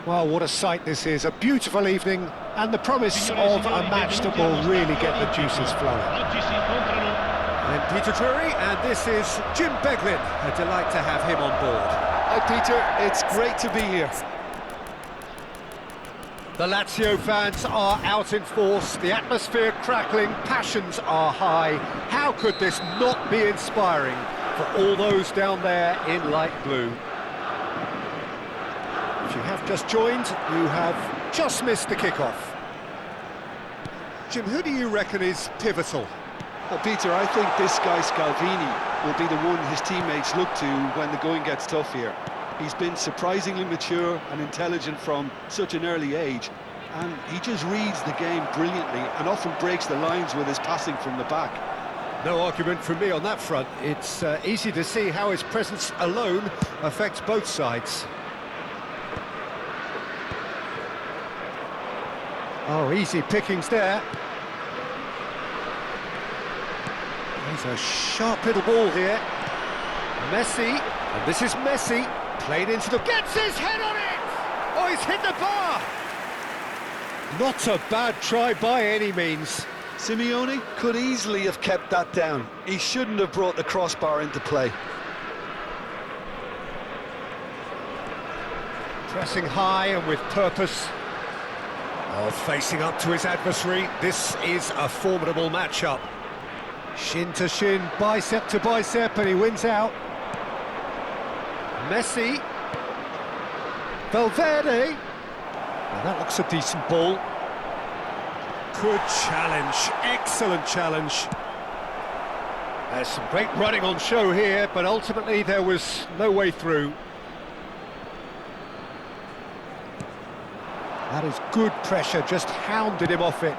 Well, what a sight this is. A beautiful evening and the promise of a match that will really get the juices flowing. I'm Peter Drury, and this is Jim Beglin. A delight to have him on board. Hi Peter, it's great to be here. The Lazio fans are out in force, the atmosphere crackling, passions are high. How could this not be inspiring for all those down there in light blue? If you have just joined, you have just missed the kickoff. Jim, who do you reckon is pivotal? Well, Peter, I think this guy Scalvini will be the one his teammates look to when the going gets tough here. He's been surprisingly mature and intelligent from such an early age, and he just reads the game brilliantly and often breaks the lines with his passing from the back. No argument from me on that front. It's easy to see how his presence alone affects both sides. Oh, easy pickings there. There's a sharp little ball here. Messi, and this is Messi, played into the... Gets his head on it! Oh, he's hit the bar! Not a bad try by any means. Simeone could easily have kept that down. He shouldn't have brought the crossbar into play. Pressing high and with purpose. Oh, facing up to his adversary. This is a formidable matchup. Shin to shin, bicep to bicep, and he wins out. Messi. Valverde. Well, that looks a decent ball. Good challenge, excellent challenge. There's some great running on show here, but ultimately there was no way through. That is good pressure, just hounded him off it.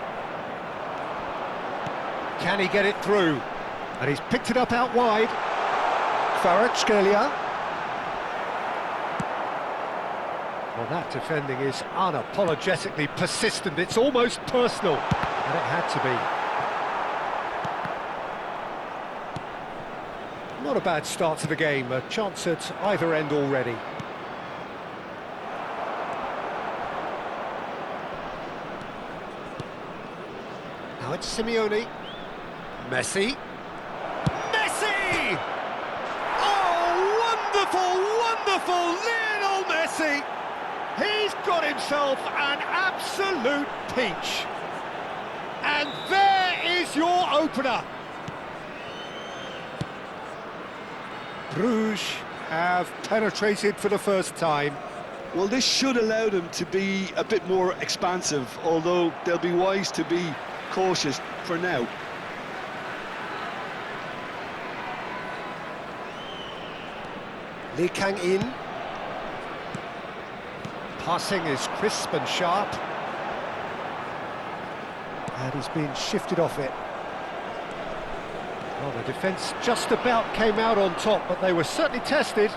Can he get it through? And he's picked it up out wide. Kvaratskhelia. Well, that defending is unapologetically persistent. It's almost personal, and it had to be. Not a bad start to the game, a chance at either end already. Now it's Simeone. Messi. Messi! Oh, wonderful, wonderful Lionel Messi! He's got himself an absolute peach. And there is your opener. Bruges have penetrated for the first time. Well, this should allow them to be a bit more expansive, although they'll be wise to be cautious for now. Lee Kang-in. Passing is crisp and sharp. And he's been shifted off it. Well, the defence just about came out on top, but they were certainly tested.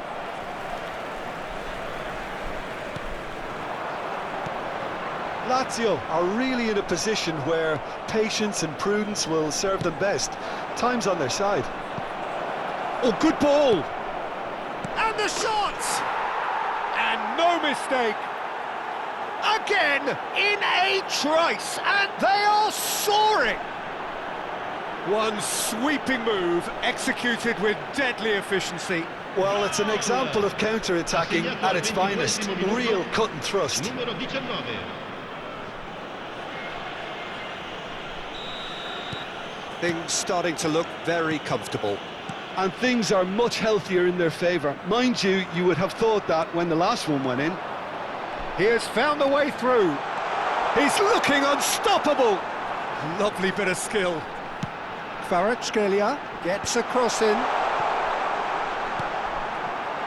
Lazio are really in a position where patience and prudence will serve them best. Time's on their side. Oh, good ball! And the shot! And no mistake! Again, in a trice, and they are soaring! One sweeping move, executed with deadly efficiency. Well, it's an example of counter-attacking at its finest. Real cut and thrust. Things starting to look very comfortable. And things are much healthier in their favour. Mind you, you would have thought that when the last one went in. He has found a way through. He's looking unstoppable. Lovely bit of skill. Kvaratskhelia gets a cross in.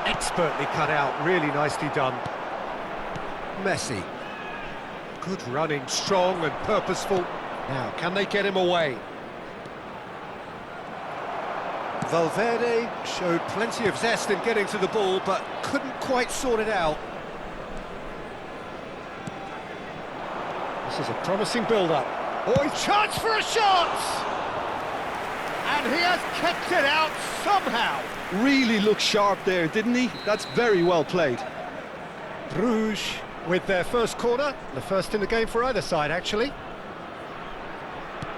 Expertly cut out, really nicely done. Messi. Good running, strong and purposeful. Now, can they get him away? Valverde showed plenty of zest in getting to the ball, but couldn't quite sort it out. This is a promising build-up. Oh, chance for a shot! And he has kept it out somehow. Really looked sharp there, didn't he? That's very well played. Bruges with their first corner, the first in the game for either side, actually.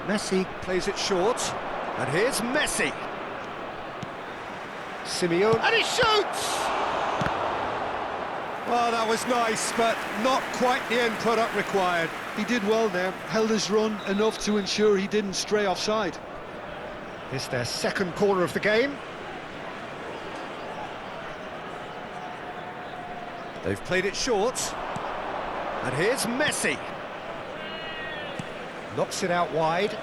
Messi plays it short, and here's Messi. Simeone, and he shoots! Well, that was nice, but not quite the end product required. He did well there, held his run enough to ensure he didn't stray offside. It's their second corner of the game. They've played it short, and here's Messi. Knocks it out wide.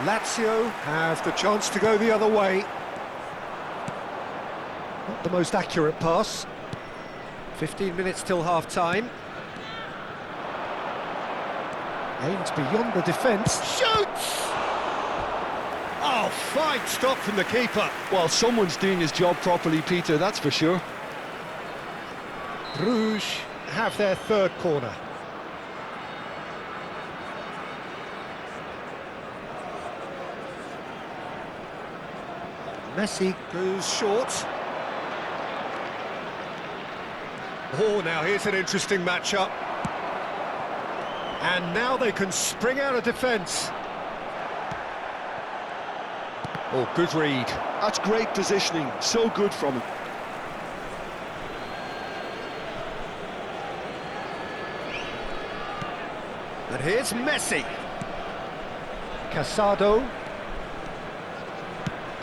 Lazio have the chance to go the other way. Not the most accurate pass. 15 minutes till half-time. Aims beyond the defence. Shoots! Oh, fine stop from the keeper. Well, someone's doing his job properly, Peter, that's for sure. Bruges have their third corner. Messi goes short. Oh, now here's an interesting matchup. And now they can spring out of defence. Oh, good read. That's great positioning, so good from him. And here's Messi. Casado.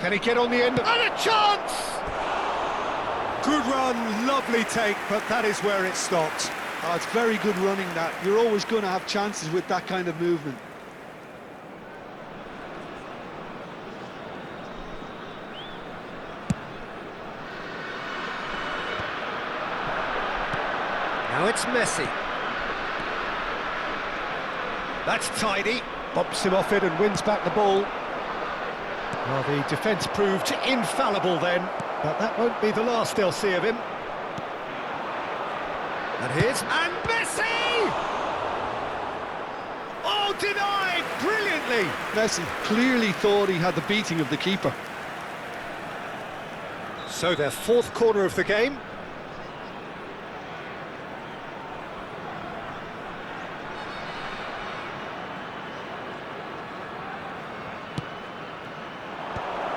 Can he get on the end? And a chance! Good run, lovely take, but that is where it stopped. Oh, it's very good running that. You're always going to have chances with that kind of movement. Now it's Messi. That's tidy. Bumps him off it and wins back the ball. Well, the defence proved infallible then, but that won't be the last they'll see of him. And here's... and Messi! Oh, denied brilliantly! Messi clearly thought he had the beating of the keeper. So their fourth corner of the game.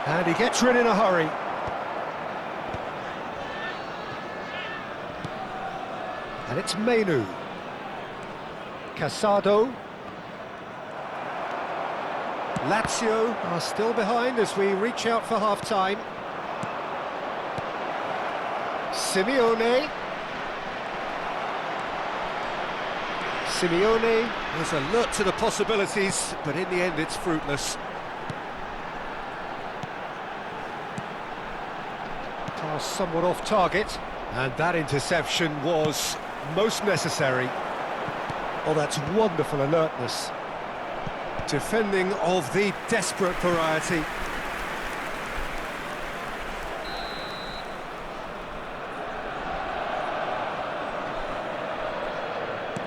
And he gets rid in a hurry. And it's Menu. Casado. Lazio are still behind as we reach out for half-time. Simeone. Simeone is alert to the possibilities, but in the end it's fruitless. Pass somewhat off target, and that interception was most necessary. Oh, that's wonderful alertness. Defending of the desperate variety.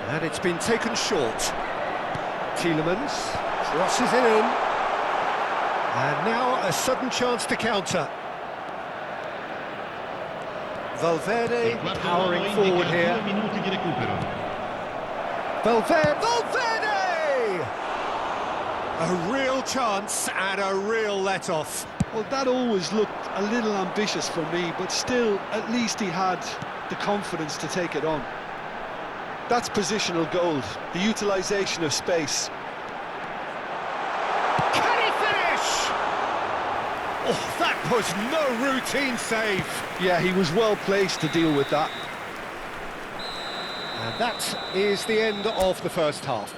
And it's been taken short. Tielemans crosses it in. And now a sudden chance to counter. Valverde powering forward here. Valverde! A real chance and a real let-off. Well, that always looked a little ambitious for me, but still, at least he had the confidence to take it on. That's positional gold, the utilisation of space. Can he finish? Oh, that was no routine save. Yeah, he was well placed to deal with that. And that is the end of the first half.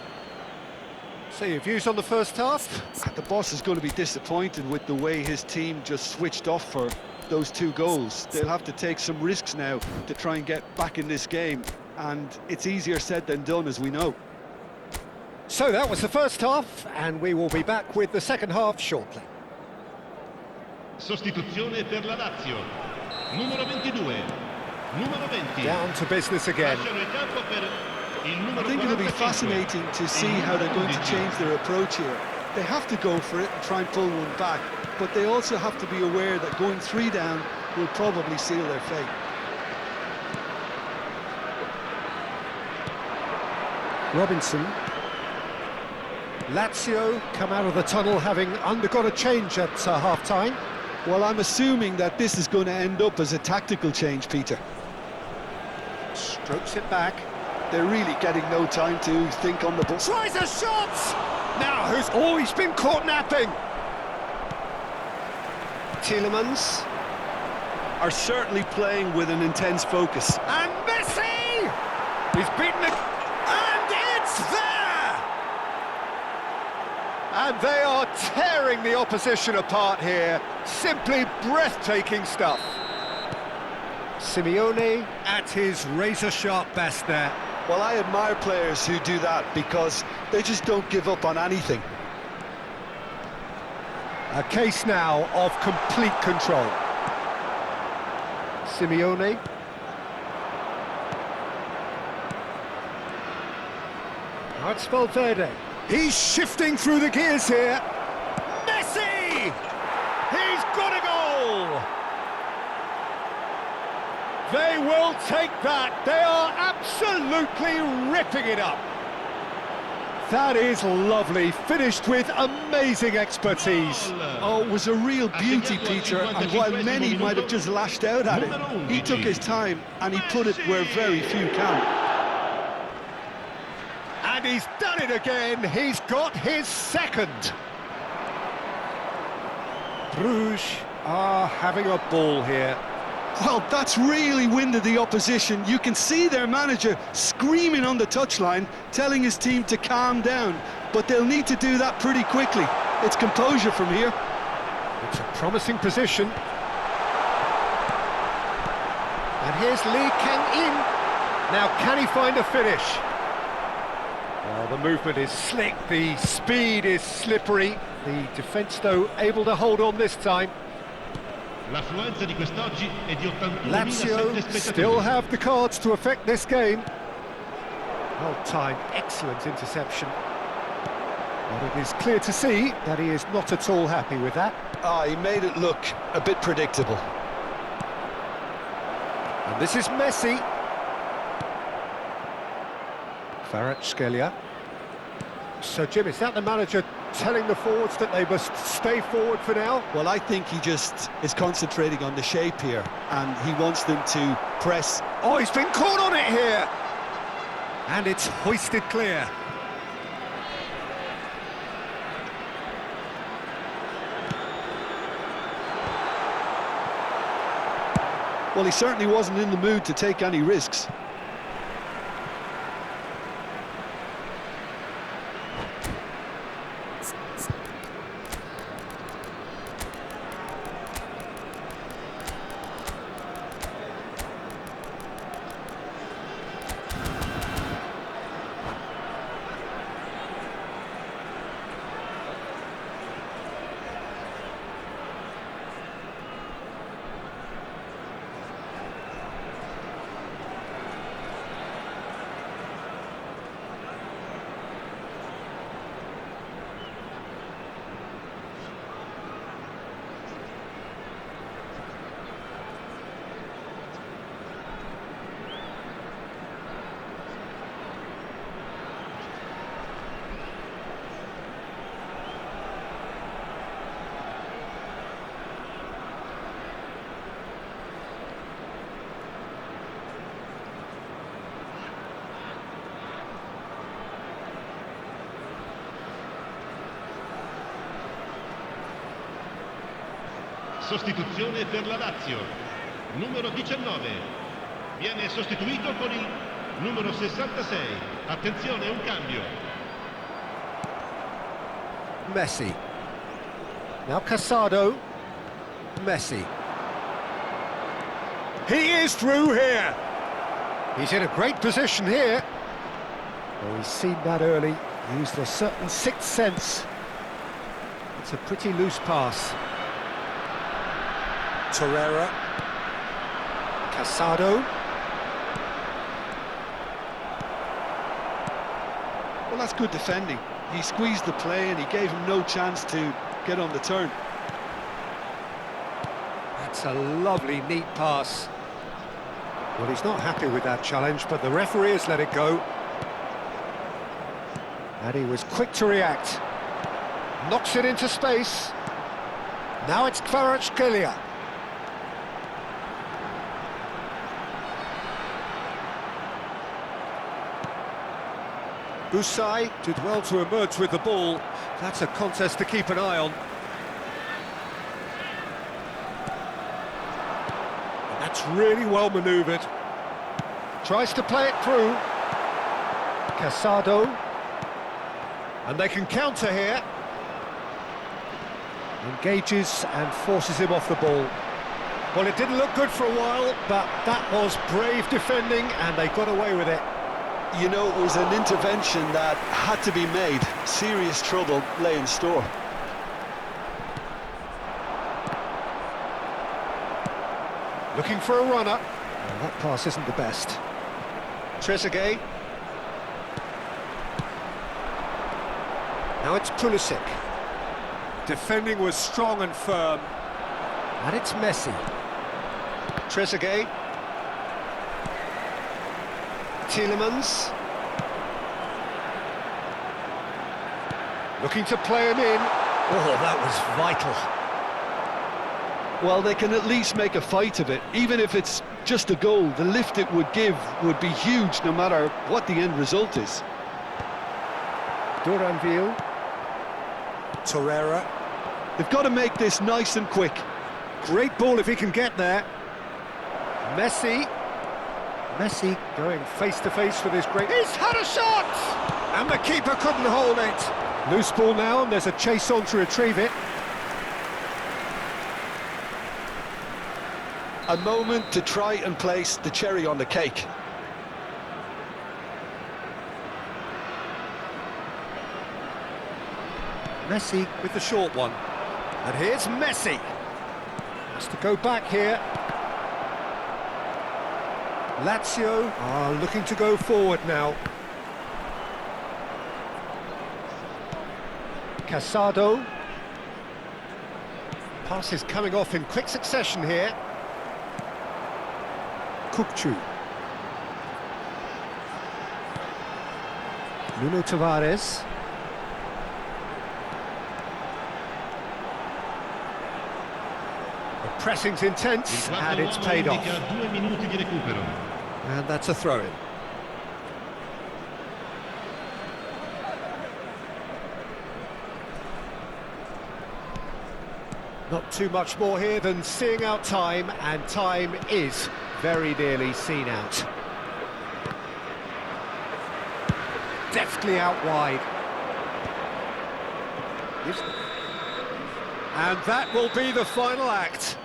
So your views on the first half? The boss is going to be disappointed with the way his team just switched off for those two goals. They'll have to take some risks now to try and get back in this game, and it's easier said than done, as we know. So that was the first half, and we will be back with the second half shortly. Sostituzione per la Lazio. Numero 22. Numero 20. Down to business again. Lasciano il campo per il numero I think it'll be 45. fascinating to see how they're going to change their approach here. They have to go for it and try and pull one back, but they also have to be aware that going 3 down will probably seal their fate. Robinson. Lazio come out of the tunnel having undergone a change at half-time. Well, I'm assuming that this is going to end up as a tactical change, Peter. Strokes it back. They're really getting no time to think on the ball. Tries a shot! Now who's... Oh, he's been caught napping! Tielemans. Are certainly playing with an intense focus. And Messi! He's beaten it, and it's there! And they are tearing the opposition apart here. Simply breathtaking stuff. Simeone at his razor-sharp best there. Well, I admire players who do that because they just don't give up on anything. A case now of complete control. Simeone. Now it's Valverde. He's shifting through the gears here. Messi! He's got a goal! They will take that. They are absolutely ripping it up. That is lovely, finished with amazing expertise. Oh, it was a real beauty, Peter, and while many might have just lashed out at it, he took his time and he put it where very few can. And he's done it again. He's got his second. Bruges are having a ball here. Well, that's really winded the opposition. You can see their manager screaming on the touchline, telling his team to calm down. But they'll need to do that pretty quickly. It's composure from here. It's a promising position. And here's Lee Kang-in. Now, can he find a finish? Well, the movement is slick, the speed is slippery. The defence, though, able to hold on this time. L'affluenza di quest'oggi è di 81.007 Lazio spettatori. still have the cards to affect this game. Well-timed, excellent interception. But it is clear to see that he is not at all happy with that. He made it look a bit predictable. And this is Messi. Kvaratskhelia. So, Jim, is that the manager telling the forwards that they must stay forward for now? Well, I think he just is concentrating on the shape here, and he wants them to press. Oh, he's been caught on it here! And it's hoisted clear. Well, he certainly wasn't in the mood to take any risks. Sostituzione per la Lazio. Numero 19. Viene sostituito con il numero 66. Attenzione, un cambio. Messi. Now Casado. Messi. He is through here. He's in a great position here. Oh, he's seen that early. Used a certain sixth sense. It's a pretty loose pass. Torreira. Casado. Well, that's good defending. He squeezed the play and he gave him no chance to get on the turn. That's a lovely, neat pass. Well, he's not happy with that challenge, but the referee has let it go. And he was quick to react. Knocks it into space. Now it's Kvaratskhelia. Busai did well to emerge with the ball. That's a contest to keep an eye on. That's really well manoeuvred. Tries to play it through. Casado. And they can counter here. Engages and forces him off the ball. Well, it didn't look good for a while, but that was brave defending and they got away with it. You know, it was an intervention that had to be made. Serious trouble lay in store. Looking for a runner. Well, that pass isn't the best. Trezeguet. Now it's Pulisic. Defending was strong and firm. And it's Messi. Trezeguet. Tielemans. Looking to play him in. Oh, that was vital. Well, they can at least make a fight of it. Even if it's just a goal, the lift it would give would be huge no matter what the end result is. Duranville. Torreira. They've got to make this nice and quick. Great ball if he can get there. Messi. Messi going face-to-face with his great... He's had a shot! And the keeper couldn't hold it. Loose ball now, and there's a chase on to retrieve it. A moment to try and place the cherry on the cake. Messi with the short one. And here's Messi. Has to go back here. Lazio are looking to go forward now. Casado. Pass is coming off in quick succession here. Kukçu. Nuno Tavares. The pressing's intense and it's paid off. 2 minuti di recupero. And that's a throw-in. Not too much more here than seeing out time, and time is very nearly seen out. Deftly out wide. And that will be the final act.